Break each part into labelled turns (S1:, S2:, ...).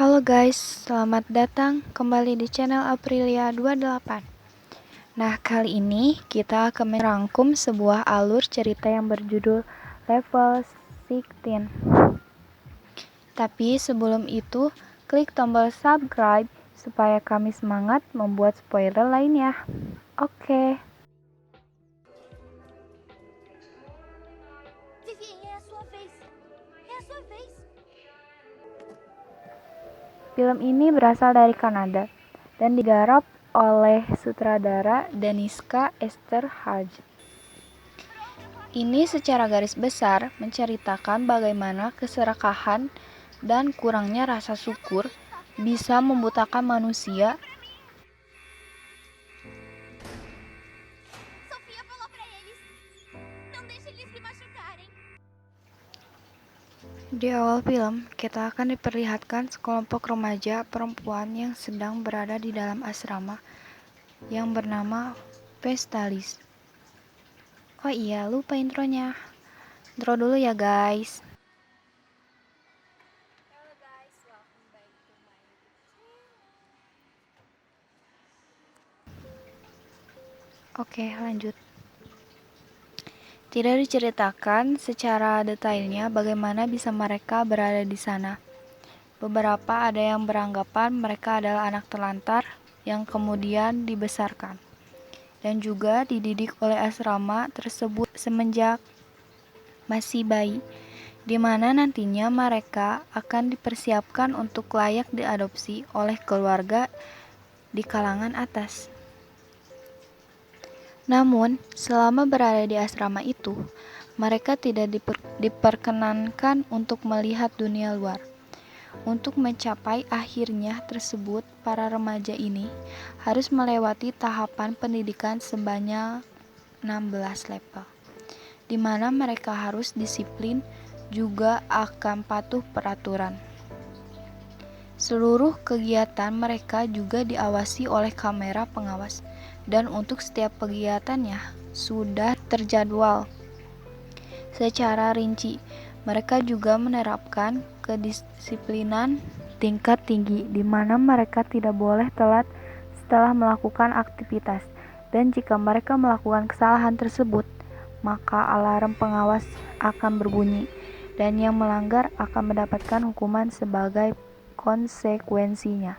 S1: Halo guys, selamat datang kembali di channel Aprilia 28. Nah, kali ini kita akan merangkum sebuah alur cerita yang berjudul Level 16. Tapi sebelum itu, klik tombol subscribe supaya kami semangat membuat spoiler lainnya. Oke. Film ini berasal dari Kanada dan digarap oleh sutradara Daniska Esterhazy. Ini secara garis besar menceritakan bagaimana keserakahan dan kurangnya rasa syukur bisa membutakan manusia. Di awal film, kita akan diperlihatkan sekelompok remaja perempuan yang sedang berada di dalam asrama yang bernama Vestalis. Oh iya, lupa intronya. Intro dulu ya guys.
S2: Hello guys, welcome back to my YouTube channel.
S1: Oke, lanjut. Tidak diceritakan secara detailnya bagaimana bisa mereka berada di sana. Beberapa ada yang beranggapan mereka adalah anak terlantar yang kemudian dibesarkan dan juga dididik oleh asrama tersebut semenjak masih bayi, di mana nantinya mereka akan dipersiapkan untuk layak diadopsi oleh keluarga di kalangan atas. Namun, selama berada di asrama itu, mereka tidak diperkenankan untuk melihat dunia luar. Untuk mencapai akhirnya tersebut, para remaja ini harus melewati tahapan pendidikan sebanyak 16 level, di mana mereka harus disiplin juga akan patuh peraturan. Seluruh kegiatan mereka juga diawasi oleh kamera pengawas, dan untuk setiap kegiatannya sudah terjadwal secara rinci. Mereka juga menerapkan kedisiplinan tingkat tinggi, di mana mereka tidak boleh telat setelah melakukan aktivitas, dan jika mereka melakukan kesalahan tersebut, maka alarm pengawas akan berbunyi, dan yang melanggar akan mendapatkan hukuman sebagai konsekuensinya.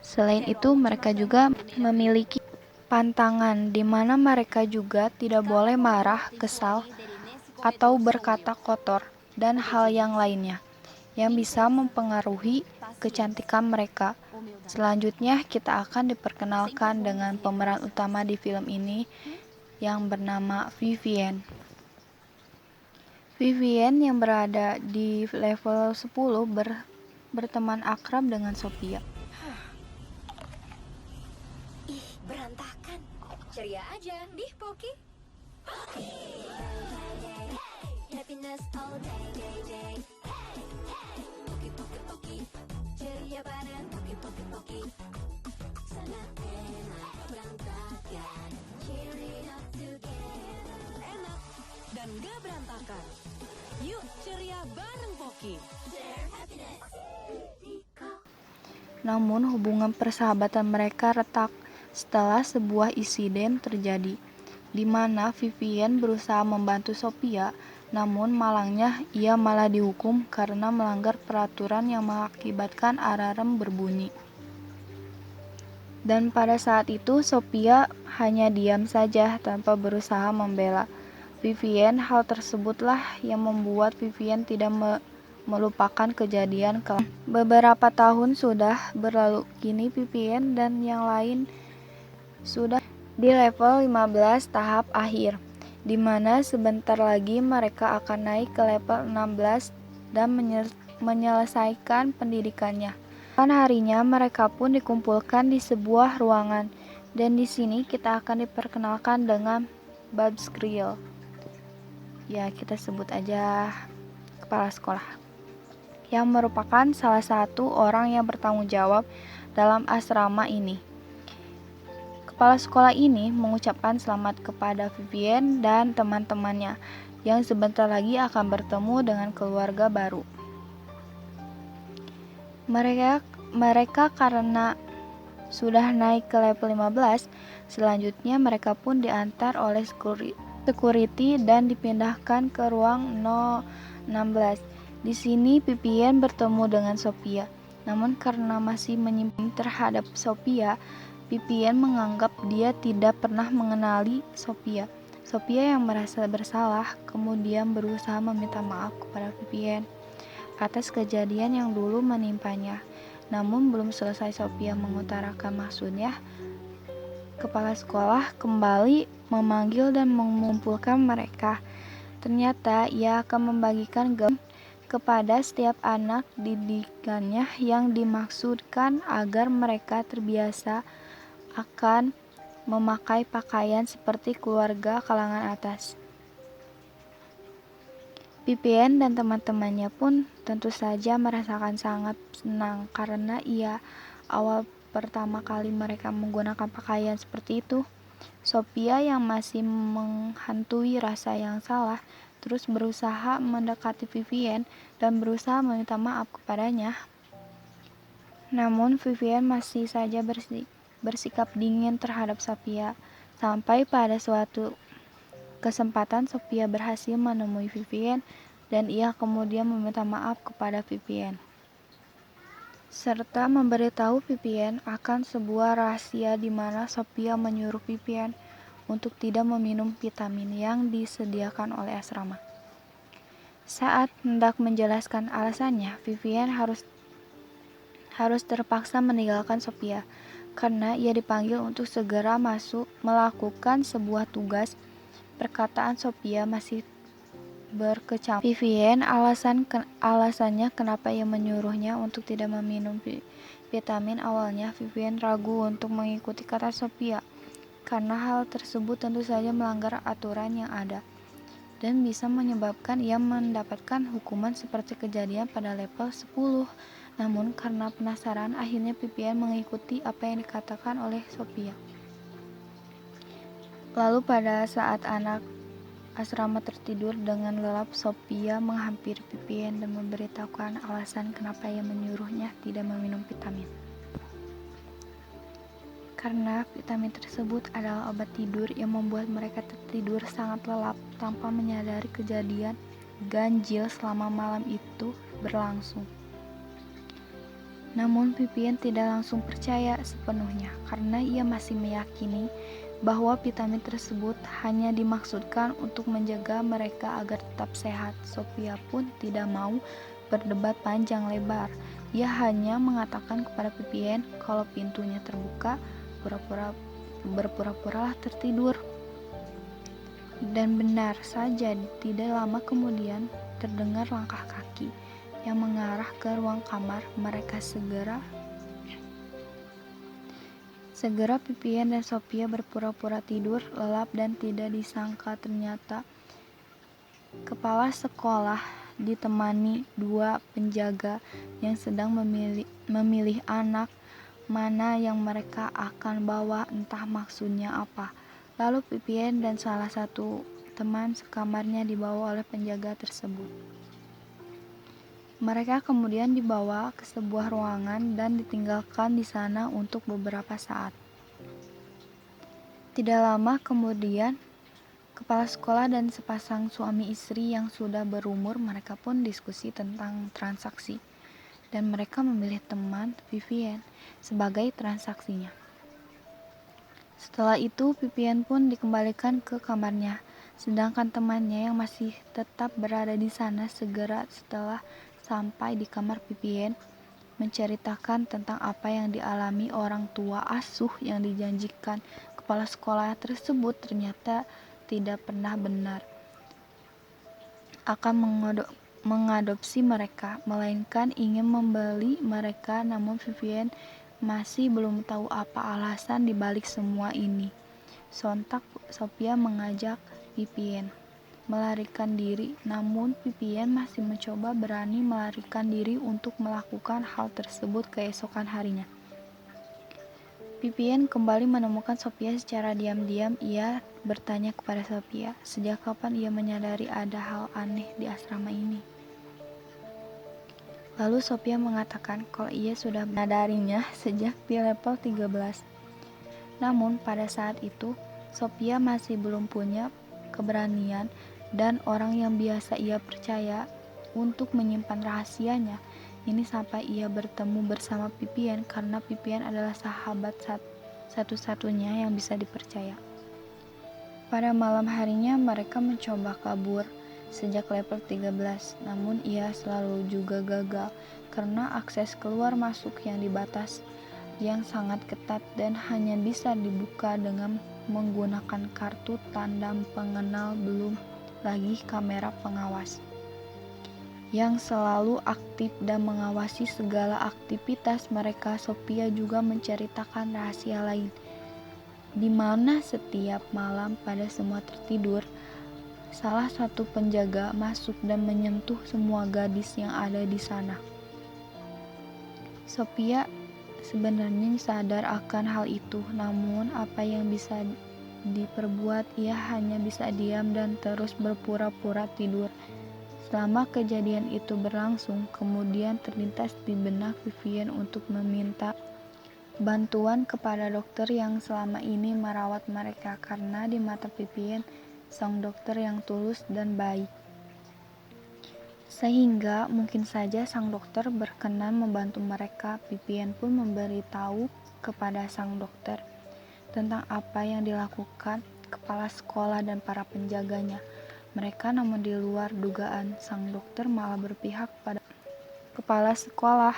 S1: Selain itu, mereka juga memiliki pantangan di mana mereka juga tidak boleh marah, kesal, atau berkata kotor, dan hal yang lainnya yang bisa mempengaruhi kecantikan mereka. Selanjutnya, kita akan diperkenalkan dengan pemeran utama di film ini yang bernama Vivienne. Vivienne yang berada di level 10 berteman akrab dengan Sophia.
S2: Ih, berantakan. Ceria aja, dih Poki. Happiness all day, day, day. Poki, Poki, Poki. Ceria bareng Poki, Poki, Poki. Sangat enak berantakan. Cheering up together.
S3: Enak dan gak berantakan. Yuk ceria bareng Poki.
S2: Share happiness.
S1: Namun hubungan persahabatan mereka retak setelah sebuah insiden terjadi, di mana Vivienne berusaha membantu Sophia, namun malangnya ia malah dihukum karena melanggar peraturan yang mengakibatkan alarm berbunyi. Dan pada saat itu Sophia hanya diam saja tanpa berusaha membela Vivienne. Hal tersebutlah yang membuat Vivienne tidak melupakan kejadian kelam. Beberapa tahun sudah berlalu, kini Vivienne dan yang lain sudah di level 15 tahap akhir, di mana sebentar lagi mereka akan naik ke level 16 dan menyelesaikan pendidikannya. Pada harinya mereka pun dikumpulkan di sebuah ruangan, dan di sini kita akan diperkenalkan dengan Babs Grill. Ya, kita sebut aja kepala sekolah, yang merupakan salah satu orang yang bertanggung jawab dalam asrama ini. Kepala sekolah ini mengucapkan selamat kepada Vivienne dan teman-temannya yang sebentar lagi akan bertemu dengan keluarga baru. Mereka Mereka karena sudah naik ke level 15, selanjutnya mereka pun diantar oleh security dan dipindahkan ke ruang 016. Di sini Vivien bertemu dengan Sophia. Namun karena masih menyimpan terhadap Sophia, Vivien menganggap dia tidak pernah mengenali Sophia. Sophia yang merasa bersalah kemudian berusaha meminta maaf kepada Vivien atas kejadian yang dulu menimpanya. Namun belum selesai Sophia mengutarakan maksudnya, kepala sekolah kembali memanggil dan mengumpulkan mereka. Ternyata ia akan membagikan gem kepada setiap anak didikannya yang dimaksudkan agar mereka terbiasa akan memakai pakaian seperti keluarga kalangan atas. Vivien dan teman-temannya pun tentu saja merasakan sangat senang karena awal pertama kali mereka menggunakan pakaian seperti itu. Sophia yang masih menghantui rasa yang salah terus berusaha mendekati Vivien dan berusaha meminta maaf kepadanya. Namun Vivien masih saja bersikap dingin terhadap Sophia. Sampai pada suatu kesempatan Sophia berhasil menemui Vivien dan ia kemudian meminta maaf kepada Vivien, serta memberitahu Vivien akan sebuah rahasia di mana Sophia menyuruh Vivien untuk tidak meminum vitamin yang disediakan oleh asrama. Saat hendak menjelaskan alasannya, Vivien harus terpaksa meninggalkan Sophia karena ia dipanggil untuk segera melakukan sebuah tugas. Perkataan Sophia masih berkecamuk Vivien alasannya kenapa ia menyuruhnya untuk tidak meminum vitamin. Awalnya Vivien ragu untuk mengikuti kata Sophia karena hal tersebut tentu saja melanggar aturan yang ada dan bisa menyebabkan ia mendapatkan hukuman seperti kejadian pada level 10. Namun karena penasaran, akhirnya Vivien mengikuti apa yang dikatakan oleh Sophia. Lalu pada saat anak asrama tertidur dengan lelap, Sophia menghampiri Vivien dan memberitahukan alasan kenapa ia menyuruhnya tidak meminum vitamin. Karena vitamin tersebut adalah obat tidur yang membuat mereka tertidur sangat lelap tanpa menyadari kejadian ganjil selama malam itu berlangsung. Namun Vivien tidak langsung percaya sepenuhnya karena ia masih meyakini bahwa vitamin tersebut hanya dimaksudkan untuk menjaga mereka agar tetap sehat. Sophia pun tidak mau berdebat panjang lebar. Ia hanya mengatakan kepada Vivien kalau pintunya terbuka, berpura-puralah tertidur. Dan benar saja, tidak lama kemudian terdengar langkah kaki yang mengarah ke ruang kamar. Mereka Segera Vivien dan Sophia berpura-pura tidur lelap dan tidak disangka ternyata kepala sekolah ditemani dua penjaga yang sedang memilih anak mana yang mereka akan bawa, entah maksudnya apa. Lalu Vivien dan salah satu teman sekamarnya dibawa oleh penjaga tersebut. Mereka kemudian dibawa ke sebuah ruangan dan ditinggalkan di sana untuk beberapa saat. Tidak lama kemudian, kepala sekolah dan sepasang suami istri yang sudah berumur mereka pun diskusi tentang transaksi dan mereka memilih teman Vivien sebagai transaksinya. Setelah itu Vivien pun dikembalikan ke kamarnya, sedangkan temannya yang masih tetap berada di sana. Segera setelah sampai di kamar, Vivien menceritakan tentang apa yang dialami orang tua asuh yang dijanjikan kepala sekolah tersebut ternyata tidak pernah benar akan mengadopsi mereka, melainkan ingin membeli mereka. Namun Vivien masih belum tahu apa alasan dibalik semua ini. Sontak Sophia mengajak Vivien melarikan diri, namun Vivien masih mencoba berani melarikan diri untuk melakukan hal tersebut keesokan harinya. Vivien kembali menemukan Sophia secara diam-diam. Ia bertanya kepada Sophia, sejak kapan ia menyadari ada hal aneh di asrama ini. Lalu Sophia mengatakan kalau ia sudah menyadarinya sejak di level 13. Namun pada saat itu, Sophia masih belum punya keberanian dan orang yang biasa ia percaya untuk menyimpan rahasianya. Ini sampai ia bertemu bersama Pippin karena Pippin adalah sahabat satu-satunya yang bisa dipercaya. Pada malam harinya mereka mencoba kabur sejak level 13, namun ia selalu juga gagal karena akses keluar masuk yang dibatas yang sangat ketat dan hanya bisa dibuka dengan menggunakan kartu tanda pengenal, belum lagi kamera pengawas yang selalu aktif dan mengawasi segala aktivitas mereka. Sophia juga menceritakan rahasia lain, di mana setiap malam pada semua tertidur, salah satu penjaga masuk dan menyentuh semua gadis yang ada di sana. Sophia sebenarnya sadar akan hal itu, namun apa yang bisa diperbuat? Ia hanya bisa diam dan terus berpura-pura tidur. Selama kejadian itu berlangsung, kemudian terlintas di benak Vivian untuk meminta bantuan kepada dokter yang selama ini merawat mereka, karena di mata Vivian, sang dokter yang tulus dan baik. Sehingga mungkin saja sang dokter berkenan membantu mereka. Vivian pun memberitahu kepada sang dokter tentang apa yang dilakukan kepala sekolah dan para penjaganya. Mereka namun di luar dugaan, sang dokter malah berpihak pada kepala sekolah.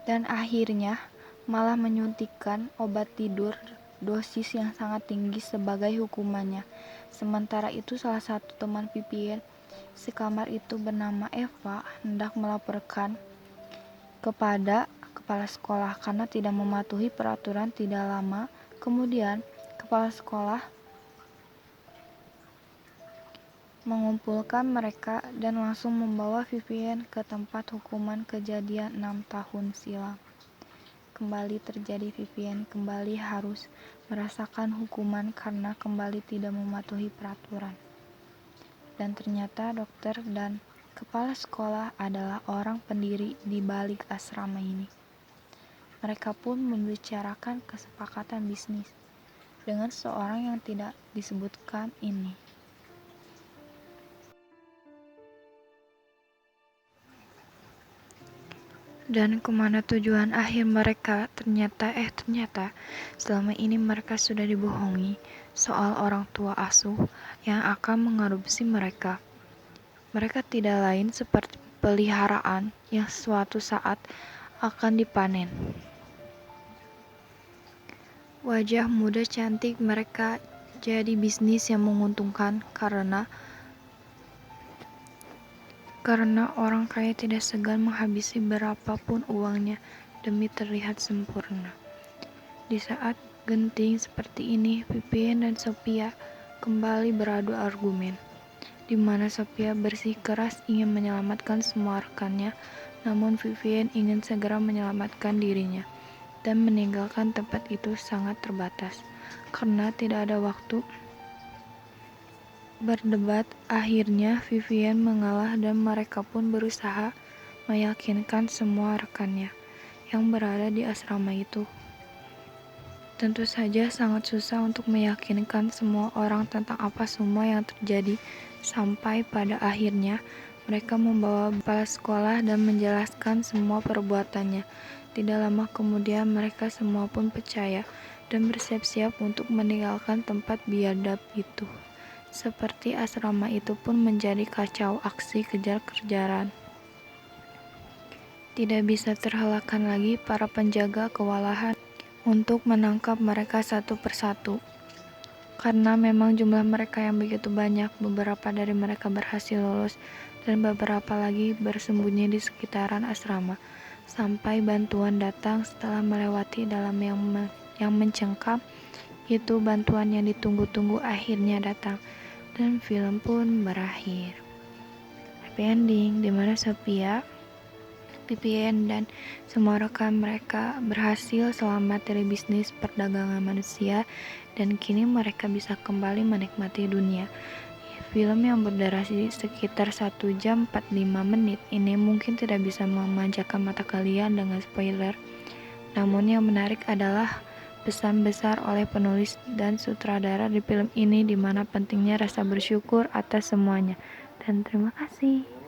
S1: Dan akhirnya malah menyuntikkan obat tidur dosis yang sangat tinggi sebagai hukumannya. Sementara itu salah satu teman Vivian sekamar itu bernama Eva hendak melaporkan kepada kepala sekolah karena tidak mematuhi peraturan. Tidak lama kemudian kepala sekolah mengumpulkan mereka dan langsung membawa Vivian ke tempat hukuman kejadian 6 tahun silam. Kembali terjadi, Vivian kembali harus merasakan hukuman karena kembali tidak mematuhi peraturan. Dan ternyata dokter dan kepala sekolah adalah orang pendiri di balik asrama ini. Mereka pun membicarakan kesepakatan bisnis dengan seorang yang tidak disebutkan ini. Dan kemana tujuan akhir mereka? Ternyata selama ini mereka sudah dibohongi soal orang tua asuh yang akan mengadopsi mereka. Mereka tidak lain seperti peliharaan yang suatu saat akan dipanen. Wajah muda cantik mereka jadi bisnis yang menguntungkan karena orang kaya tidak segan menghabisi berapapun uangnya demi terlihat sempurna. Di saat genting seperti ini, Vivian dan Sophia kembali beradu argumen, di mana Sophia bersikeras ingin menyelamatkan semua rekannya, namun Vivian ingin segera menyelamatkan dirinya dan meninggalkan tempat itu sangat terbatas karena tidak ada waktu berdebat. Akhirnya Vivian mengalah dan mereka pun berusaha meyakinkan semua rekannya yang berada di asrama itu. Tentu saja sangat susah untuk meyakinkan semua orang tentang apa semua yang terjadi, sampai pada akhirnya mereka membawa kepala sekolah dan menjelaskan semua perbuatannya. Tidak lama kemudian mereka semua pun percaya dan bersiap-siap untuk meninggalkan tempat biadab itu. Seperti asrama itu pun menjadi kacau, aksi kejar-kejaran. Tidak bisa terelakkan lagi, para penjaga kewalahan untuk menangkap mereka satu persatu. Karena memang jumlah mereka yang begitu banyak, beberapa dari mereka berhasil lolos dan beberapa lagi bersembunyi di sekitaran asrama. Sampai bantuan datang setelah melewati dalam yang mencengkam. Itu bantuan yang ditunggu-tunggu akhirnya datang. Dan film pun berakhir. Happy ending, dimana Sophia, Vivian dan semua rekan mereka berhasil selamat dari bisnis perdagangan manusia dan kini mereka bisa kembali menikmati dunia. Film yang berdurasi sekitar 1 jam 45 menit ini mungkin tidak bisa memanjakan mata kalian dengan spoiler, namun yang menarik adalah pesan besar oleh penulis dan sutradara di film ini, di mana pentingnya rasa bersyukur atas semuanya. Dan terima kasih.